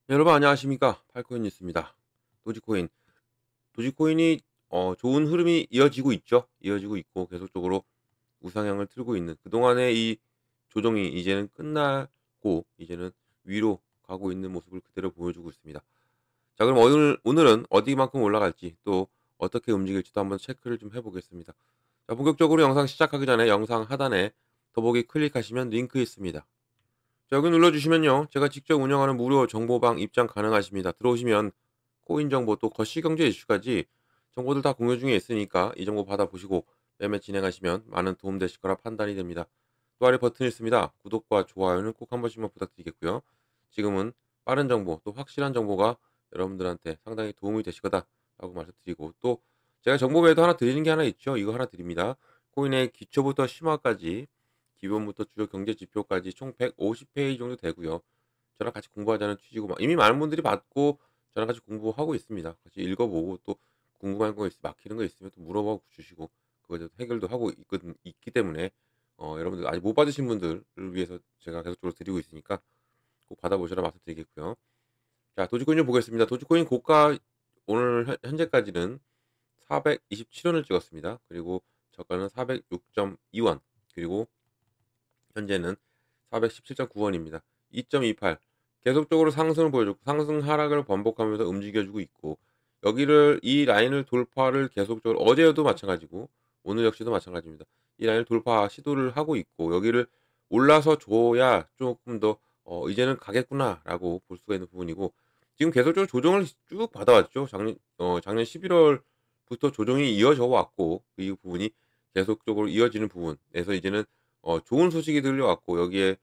여러분 안녕하십니까? 팔코인 뉴스입니다. 도지코인. 도지코인이 좋은 흐름이 이어지고 있죠. 이어지고 있고 계속적으로 우상향을 틀고 있는 그동안의 이 조정이 이제는 끝나고 이제는 위로 가고 있는 모습을 그대로 보여주고 있습니다. 자, 그럼 오늘은 어디만큼 올라갈지 또 어떻게 움직일지도 한번 체크를 좀 해보겠습니다. 자, 본격적으로 영상 시작하기 전에 영상 하단에 더보기 클릭하시면 링크 있습니다. 자, 여기 눌러주시면요, 제가 직접 운영하는 무료 정보방 입장 가능하십니다. 들어오시면 코인 정보 또 거시경제 이슈까지 정보들 다 공유 중에 있으니까 이 정보 받아보시고 매매 진행하시면 많은 도움 되실 거라 판단이 됩니다. 또 아래 버튼이 있습니다. 구독과 좋아요는 꼭 한 번씩만 부탁드리겠고요. 지금은 빠른 정보 또 확실한 정보가 여러분들한테 상당히 도움이 되실 거다라고 말씀드리고, 또 제가 정보 외에도 하나 드리는 게 하나 있죠. 이거 하나 드립니다. 코인의 기초부터 심화까지, 기본부터 주요 경제 지표까지 총 150페이지 정도 되고요. 저랑 같이 공부하자는 취지고, 이미 많은 분들이 받고 저랑 같이 공부하고 있습니다. 같이 읽어보고 또 궁금한 거 막히는 거 있으면 또 물어봐 주시고 그거에 대해서 해결도 하고 있기 때문에, 여러분들 아직 못 받으신 분들을 위해서 제가 계속적으로 드리고 있으니까 꼭 받아보시라 말씀드리겠고요. 자, 도지코인 좀 보겠습니다. 도지코인 고가 오늘 현재까지는 427원을 찍었습니다. 그리고 저가는 406.2원, 그리고 현재는 417.9원입니다. 2.28, 계속적으로 상승을 보여줬고 상승 하락을 반복하면서 움직여주고 있고, 여기를 이 라인을 돌파를 계속적으로, 어제도 마찬가지고 오늘 역시도 마찬가지입니다. 이 라인을 돌파 시도를 하고 있고 여기를 올라서 줘야 조금 더 이제는 가겠구나라고 볼 수가 있는 부분이고, 지금 계속적으로 조정을 쭉 받아왔죠. 작년 11월부터 조정이 이어져 왔고 이 부분이 계속적으로 이어지는 부분에서 이제는 좋은 소식이 들려왔고 여기에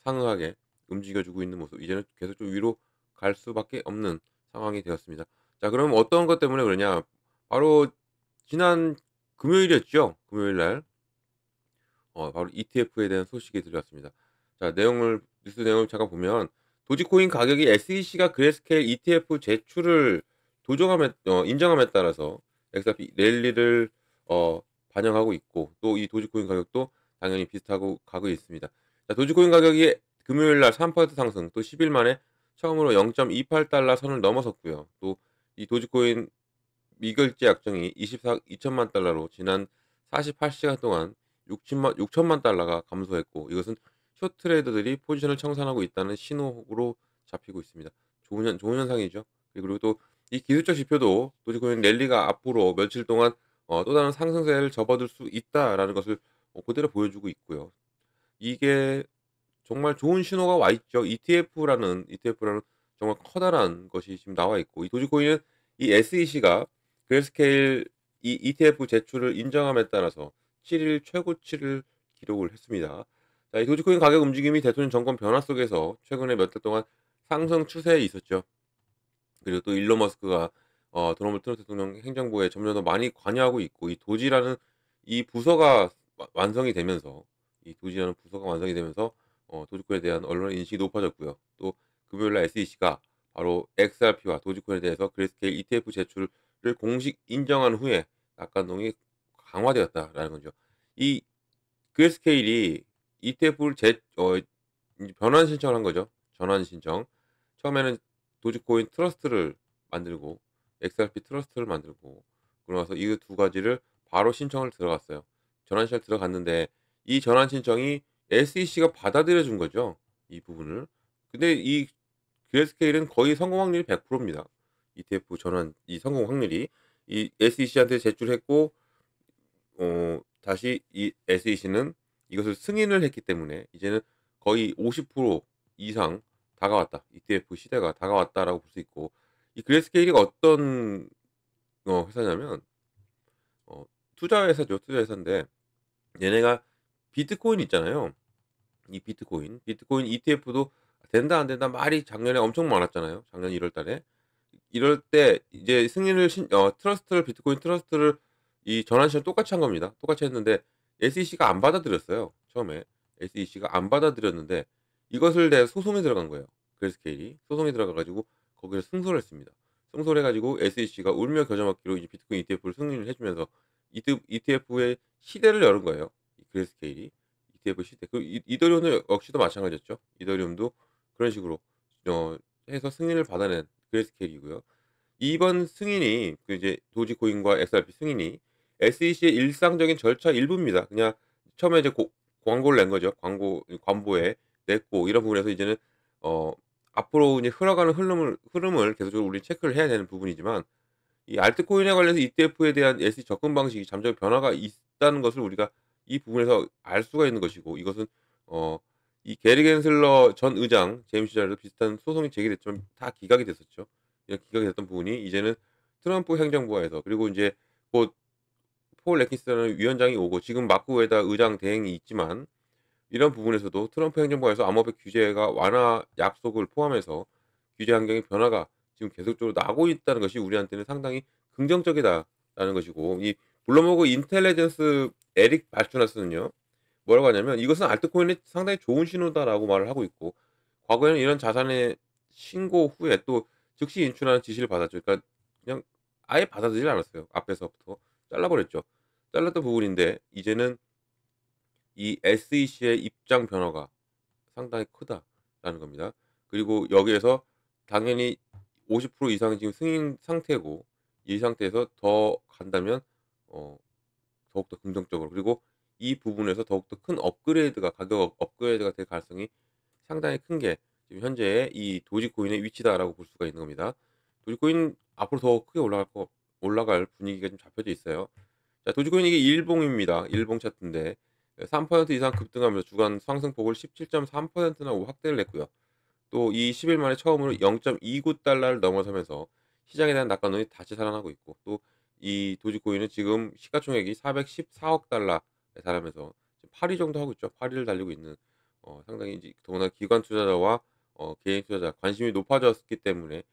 상응하게 움직여주고 있는 모습, 이제는 계속 좀 위로 갈 수밖에 없는 상황이 되었습니다. 자, 그럼 어떤 것 때문에 그러냐? 바로 지난 금요일이었죠. 금요일 날 바로 ETF에 대한 소식이 들려왔습니다. 자, 뉴스 내용을 잠깐 보면, 도지코인 가격이 SEC가 그레스케일 ETF 제출을 인정함에 따라서 XRP 랠리를 반영하고 있고, 또 이 도지코인 가격도 당연히 비슷하고 가고 있습니다. 자, 도지코인 가격이 금요일 날 3% 상승, 또 10일 만에 처음으로 0.28달러 선을 넘어섰고요. 또 이 도지코인 미결제 약정이 2천만 달러로 지난 48시간 동안 6천만 달러가 감소했고, 이것은 숏 트레이더들이 포지션을 청산하고 있다는 신호로 잡히고 있습니다. 좋은 현상이죠. 그리고 또 이 기술적 지표도 도지코인 랠리가 앞으로 며칠 동안 또 다른 상승세를 접어들 수 있다라는 것을 그대로 보여주고 있고요. 이게 정말 좋은 신호가 와 있죠. ETF라는 정말 커다란 것이 지금 나와 있고, 이 도지코인은 이 SEC가 그레스케일 이 ETF 제출을 인정함에 따라서 7일 최고치를 기록을 했습니다. 자, 이 도지코인 가격 움직임이 대통령 정권 변화 속에서 최근에 몇 달 동안 상승 추세에 있었죠. 그리고 또 일론 머스크가 도널드 트럼프 대통령 행정부에 점점 더 많이 관여하고 있고, 이 도지라는 이 부서가 완성이 되면서, 도지코인에 대한 언론의 인식이 높아졌고요. 또 금요일 날 SEC가 바로 XRP와 도지코인에 대해서 그레스케일 ETF 제출을 공식 인정한 후에 낙관동이 강화되었다라는 거죠. 이 그레스케일이 ETF를 이제 변환 신청을 한 거죠. 전환 신청. 처음에는 도지코인 트러스트를 만들고 XRP 트러스트를 만들고, 그러고 나서 이 두 가지를 바로 신청을 들어갔어요. 전환 신청 들어갔는데 이 전환 신청이 SEC가 받아들여 준 거죠, 이 부분을. 근데 이 그레스케일은 거의 성공 확률이 100%입니다. ETF 전환 이 성공 확률이, 이 SEC한테 제출했고 다시 이 SEC는 이것을 승인을 했기 때문에 이제는 거의 50% 이상 다가왔다. ETF 시대가 다가왔다라고 볼 수 있고, 이 그레스케일이 어떤 회사냐면 어 투자 회사죠. 투자 회사인데 얘네가 비트코인 있잖아요. 이 비트코인 ETF도 된다 안 된다 말이 작년에 엄청 많았잖아요. 작년 1월 달에. 이럴 때 이제 비트코인 트러스트를 이 전환 시점 똑같이 한 겁니다. 똑같이 했는데 SEC가 안 받아들였어요, 처음에. SEC가 안 받아들였는데 이것을 대해 소송이 들어간 거예요. 그레스케일이 소송이 들어가 가지고 거기서 승소를 했습니다. 승소를 해 가지고 SEC가 울며 겨자 먹기로 이제 비트코인 ETF를 승인을 해 주면서 ETF의 시대를 여는 거예요, 이 그레스케일이. ETF 시대. 이더리움도 역시도 마찬가지였죠. 이더리움도 그런 식으로 어 해서 승인을 받아낸 그레이스케일이고요. 이번 승인이 그 이제 도지코인과 XRP 승인이 SEC의 일상적인 절차 일부입니다. 그냥 처음에 이제 광고를 낸 거죠. 관보에 냈고 이런 부분에서 이제는 어 앞으로 이제 흘러가는 흐름을 계속적으로 우리 체크를 해야 되는 부분이지만 이 알트코인에 관련해서 ETF에 대한 SE 접근 방식이 잠정 변화가 있다는 것을 우리가 이 부분에서 알 수가 있는 것이고 이것은 어 이 게리 겐슬러 전 의장 재임 시절에도 비슷한 소송이 제기됐지만 다 기각이 됐었죠. 이런 기각이 됐던 부분이 이제는 트럼프 행정부하에서 그리고 인제 곧 폴 레키스라는 위원장이 오고 지금 마크 웨다 의장 대행이 있지만 이런 부분에서도 트럼프 행정부에서 암호화폐 규제가 완화 약속을 포함해서 규제 환경의 변화가 지금 계속적으로 나고 있다는 것이 우리한테는 상당히 긍정적이다라는 것이고 이 블룸버그 인텔리전스 에릭 발투나스는요. 뭐라고 하냐면 "이것은 알트코인에 상당히 좋은 신호다."라고 말을 하고 있고 과거에는 이런 자산의 신고 후에 또 즉시 인출하는 지시를 받았죠. 그러니까 그냥 아예 받아들이질 않았어요. 앞에서부터 잘라 버렸죠. 잘랐던 부분인데 이제는 이 SEC의 입장 변화가 상당히 크다라는 겁니다. 그리고 여기에서 당연히 50% 이상이 지금 승인 상태고 이 상태에서 더 간다면 어 더욱더 긍정적으로 그리고 이 부분에서 더욱더 큰 업그레이드가 가격 업그레이드가 될 가능성이 상당히 큰 게 지금 현재의 이 도지코인의 위치다라고 볼 수가 있는 겁니다. 도지코인 앞으로 더 크게 올라갈 분위기가 좀 잡혀져 있어요. 자 도지코인 이게 일봉입니다. 일봉 차트인데 3% 이상 급등하면서 주간 상승폭을 17.3%나 확대를 했고요. 또 이 10일 만에 처음으로 0.29달러를 넘어서면서 시장에 대한 낙관론이 다시 살아나고 있고 또 이 도지코인은 지금 시가총액이 414억 달러에 달하면서 지금 8위 정도 하고 있죠. 8위를 달리고 있는 상당히 이제 더구나 기관 투자자와 개인 투자자 관심이 높아졌기 때문에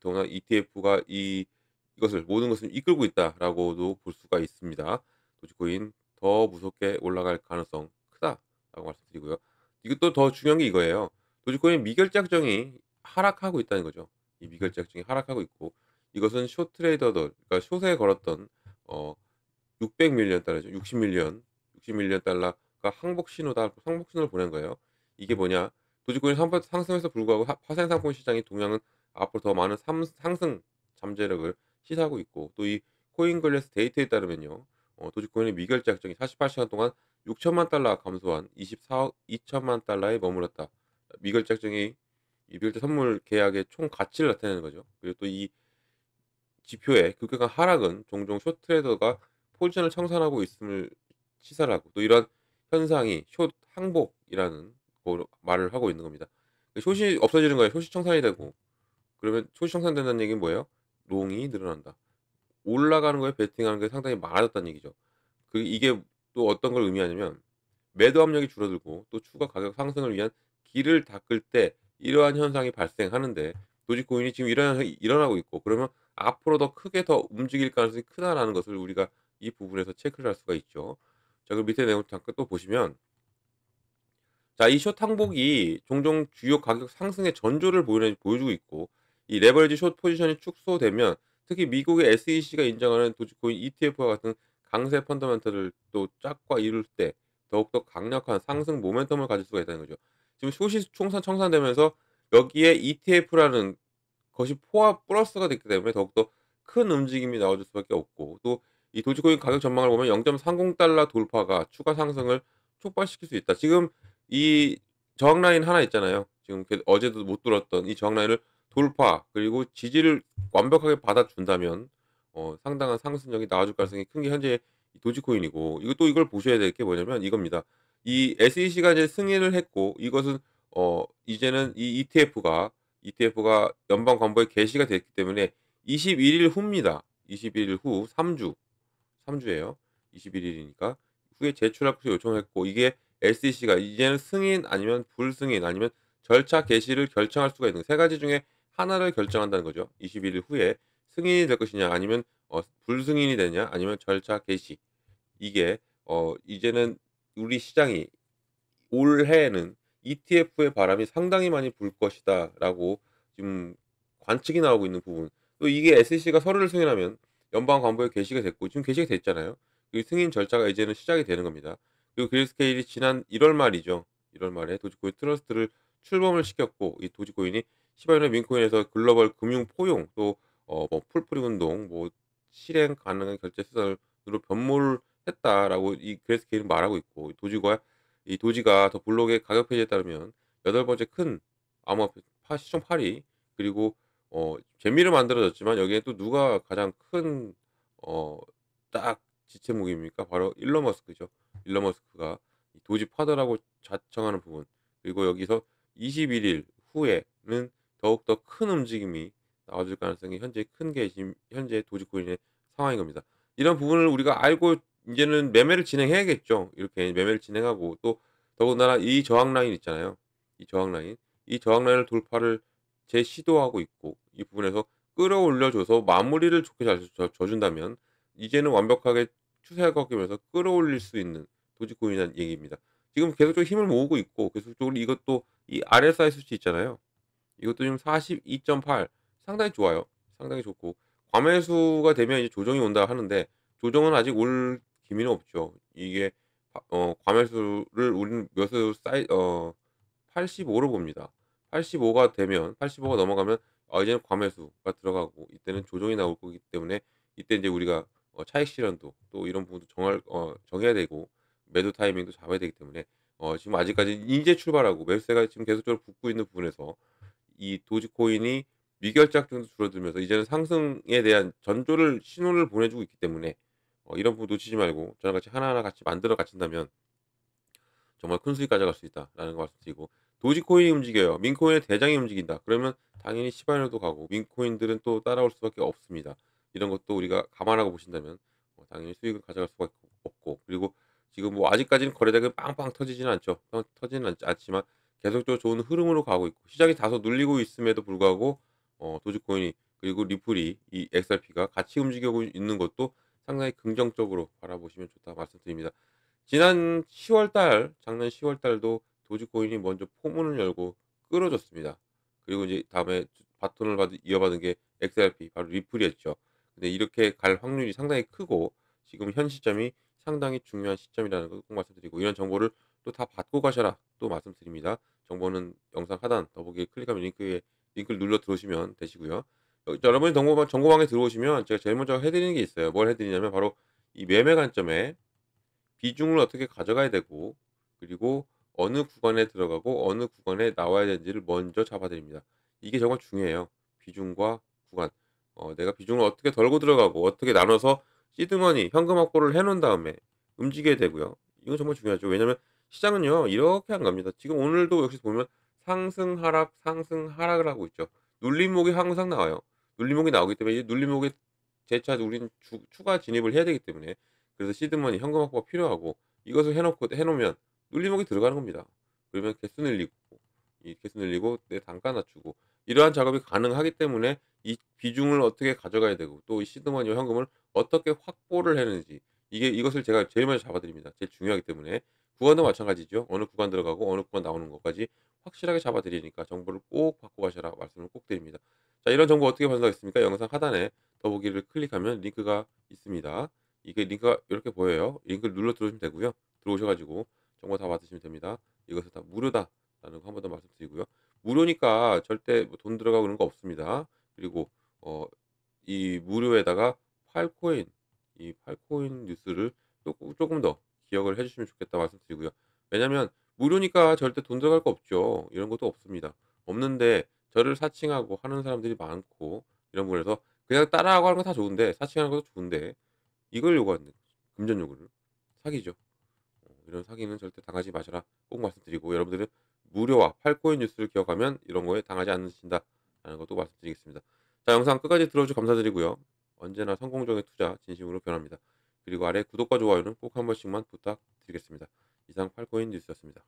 더구나 ETF가 이것을 모든 것을 이끌고 있다라고도 볼 수가 있습니다. 도지코인 더 무섭게 올라갈 가능성 크다라고 말씀드리고요. 이것도 더 중요한 게 이거예요. 도지코인 미결제 확정이 하락하고 있다는 거죠. 이 미결제 확정이 하락하고 있고 이것은 숏 트레이더들 그러니까 숏에 걸었던 어 600 밀리언 달러죠. 60 밀리언 달러가 항복 신호다. 항복 신호를 보낸 거예요. 이게 뭐냐? 도지코인 상승에서 불구하고 파생 상품 시장의 동향은 앞으로 더 많은 상승 잠재력을 시사하고 있고 또 이 코인글래스 데이터에 따르면요. 도지코인의 미결제 확정이 48시간 동안 6천만 달러 감소한 24억 2천만 달러에 머물렀다. 미결제 확정이 이 미결제 선물 계약의 총 가치를 나타내는 거죠. 그리고 또 이 지표의 급격한 하락은 종종 숏 트레이더가 포지션을 청산하고 있음을 시사를 하고 또 이런 현상이 숏 항복이라는 거로 말을 하고 있는 겁니다. 숏이 없어지는 거예요. 숏이 청산이 되고 그러면 숏이 청산된다는 얘기는 뭐예요? 롱이 늘어난다. 올라가는 거에 베팅하는 게 상당히 많아졌다는 얘기죠. 이게 또 어떤 걸 의미하냐면 매도 압력이 줄어들고 또 추가 가격 상승을 위한 길을 닦을 때 이러한 현상이 발생하는데 도지코인이 지금 이런 현상이 일어나고 있고 그러면 앞으로 더 크게 더 움직일 가능성이 크다라는 것을 우리가 이 부분에서 체크를 할 수가 있죠. 자 그럼 밑에 내용 잠깐 또 보시면 자 이 숏 항복이 종종 주요 가격 상승의 전조를 보여주고 있고 이 레버리지 숏 포지션이 축소되면 특히 미국의 SEC가 인정하는 도지코인 ETF와 같은 강세 펀더멘털을 또 짝과 이룰 때 더욱더 강력한 상승 모멘텀을 가질 수가 있다는 거죠. 지금 숏이 청산되면서 여기에 ETF라는 것이 포함 플러스가 됐기 때문에 더욱더 큰 움직임이 나와줄 수밖에 없고 또 이 도지코인 가격 전망을 보면 0.30달러 돌파가 추가 상승을 촉발시킬 수 있다. 지금 이 저항 라인 하나 있잖아요. 지금 어제도 못 뚫었던 이 저항 라인을 돌파 그리고 지지를 완벽하게 받아준다면 상당한 상승력이 나와줄 가능성이 큰 게 현재 도지코인이고 이걸 보셔야 될 게 뭐냐면 이겁니다. 이 SEC가 이제 승인을 했고 이것은 이제는 이 ETF가 연방 관보에 게시가 됐기 때문에 21일 후입니다. 21일 후 3주, 3주예요. 21일이니까 후에 제출할 것을 요청했고 이게 SEC가 이제는 승인 아니면 불승인 아니면 절차 개시를 결정할 수가 있는 세 가지 중에 하나를 결정한다는 거죠. 21일 후에 승인이 될 것이냐 아니면 불승인이 되냐 아니면 절차 개시. 이게 이제는 우리 시장이 올해에는 ETF의 바람이 상당히 많이 불 것이다라고 지금 관측이 나오고 있는 부분. 또 이게 SEC가 서류를 승인하면 연방 관보에 게시가 됐고 지금 게시가 됐잖아요. 그 승인 절차가 이제는 시작이 되는 겁니다. 그리고 그레이스케일이 지난 1월 말이죠. 1월 말에 도지코인 트러스트를 출범을 시켰고 이 도지코인이 시바이노 민코인에서 글로벌 금융 포용 또 뭐 풀프리 운동 뭐 실행 가능한 결제 수단으로 변모를 했다라고 이 그레스케이는 말하고 있고 이 도지가 더 블록의 가격 폐지에 따르면 8번째 큰 암호화폐 시총 8위 그리고 재미를 만들어졌지만 여기에 또 누가 가장 큰 어 딱 지체목입니까? 바로 일론 머스크죠. 일론 머스크가 이 도지 파더라고 자청하는 부분 그리고 여기서 21일 후에는 더욱더 큰 움직임이 나와줄 가능성이 현재 큰 게 지금 현재 도지코인의 상황인 겁니다. 이런 부분을 우리가 알고 인제는 매매를 진행해야겠죠. 이렇게 매매를 진행하고 또 더군다나 이 저항 라인 있잖아요. 이 저항 라인. 이 저항 라인을 돌파를 재시도하고 있고 이 부분에서 끌어올려 줘서 마무리를 좋게 잘 줘 준다면 이제는 완벽하게 추세가 꺾이면서 끌어올릴 수 있는 도지코인이라는 얘기입니다. 지금 계속적으로 힘을 모으고 있고 계속적으로 이것도 이 RSI 수치 있잖아요. 이것도 지금 42.8 상당히 좋아요. 상당히 좋고 과매수가 되면 이제 조정이 온다 하는데 조정은 아직 올 기미는 없죠. 이게 과매수를 우리는 몇으로 85로 봅니다. 85가 되면 85가 넘어가면 이제는 과매수가 들어가고 이때는 조정이 나올 거기 때문에 이때 인제 우리가 차익 실현도 또 이런 부분도 정해야 되고 매도 타이밍도 잡아야 되기 때문에 지금 아직까지 인제 출발하고 매수세가 지금 계속적으로 붙고 있는 부분에서 이 도지코인이 미결작정도 줄어들면서 이제는 상승에 대한 전조를 신호를 보내주고 있기 때문에 이런 부분 놓치지 말고 저랑 같이 하나하나 같이 만들어 가신다면 정말 큰 수익 가져갈 수 있다라는 거 말씀드리고 도지코인이 움직여요. 민코인의 대장이 움직인다. 그러면 당연히 시바이노도 가고 민코인들은 또 따라올 수밖에 없습니다. 이런 것도 우리가 감안하고 보신다면 당연히 수익을 가져갈 수가 없고 그리고 지금 뭐 아직까지는 거래대금이 빵빵 터지지는 않죠. 터지는 않지만 계속적으로 좋은 흐름으로 가고 있고 시장이 다소 눌리고 있음에도 불구하고 도지코인이 그리고 리플이 이 XRP가 같이 움직이고 있는 것도 상당히 긍정적으로 바라보시면 좋다 말씀드립니다. 지난 10월 달 작년 10월 달도 도지코인이 먼저 포문을 열고 끌어줬습니다. 그리고 이제 다음에 바톤을 이어받은 게 XRP 바로 리플이었죠. 근데 이렇게 갈 확률이 상당히 크고 지금 현 시점이 상당히 중요한 시점이라는 걸 꼭 말씀드리고 이런 정보를 또 다 받고 가셔라 또 말씀드립니다. 정보는 영상 하단 더보기에 클릭하면 링크를 눌러 들어오시면 되시고요. 여러분이 정보방에 들어오시면 제가 제일 먼저 해드리는 게 있어요. 뭘 해드리냐면 바로 이 매매 관점에 비중을 어떻게 가져가야 되고 그리고 어느 구간에 들어가고 어느 구간에 나와야 되는지를 먼저 잡아 드립니다. 이게 정말 중요해요. 비중과 구간. 내가 비중을 어떻게 덜고 들어가고 어떻게 나눠서 시드머니 현금 확보를 해 놓은 다음에 움직여야 되고요. 이건 정말 중요하죠. 왜냐하면 시장은요 이렇게 안 갑니다. 지금 오늘도 역시 보면 상승 하락, 상승 하락을 하고 있죠. 눌림목이 항상 나와요. 눌림목이 나오기 때문에 이 눌림목에 재차 우리는 추가 진입을 해야 되기 때문에 그래서 시드머니 현금 확보가 필요하고 이것을 해 놓으면 눌림목이 들어가는 겁니다. 그러면 개수 늘리고 내 단가 낮추고 이러한 작업이 가능하기 때문에 이 비중을 어떻게 가져가야 되고 또 이 시드머니와 현금을 어떻게 확보를 하는지 이것을 제가 제일 먼저 잡아 드립니다. 제일 중요하기 때문에 구간도 마찬가지죠. 어느 구간 들어가고 어느 구간 나오는 것까지 확실하게 잡아 드리니까 정보를 꼭 받고 가셔라 말씀을 꼭 드립니다. 자 이런 정보 어떻게 받는겠습니까 영상 하단에 더보기를 클릭하면 링크가 있습니다. 이게 링크가 이렇게 보여요. 링크를 눌러 들어오시면 되고요. 들어오셔 가지고 정보 다 받으시면 됩니다. 이것은 다 무료다라는 거 한 번 더 말씀드리고요. 무료니까 절대 뭐 돈 들어가고 그런 거 없습니다. 그리고 어 이 무료에다가 팔코인 팔코인 뉴스를 조금 더 기억을 해 주시면 좋겠다 말씀드리고요. 왜냐면 무료니까 절대 돈 들어갈 거 없죠. 이런 것도 없습니다. 없는데 저를 사칭하고 하는 사람들이 많고 이런 부분에서 그냥 따라하고 하는 건 다 좋은데 사칭하는 것도 좋은데 이걸 요구하는 금전 요구를 사기죠. 이런 사기는 절대 당하지 마셔라 꼭 말씀드리고 여러분들은 무료와 팔코인 뉴스를 기억하면 이런 거에 당하지 않으신다라는 것도 말씀드리겠습니다. 자 영상 끝까지 들어주셔서 감사드리고요. 언제나 성공적인 투자 진심으로 변합니다. 그리고 아래 구독과 좋아요는 꼭 한 번씩만 부탁드리겠습니다. 이상 팔코인 뉴스였습니다.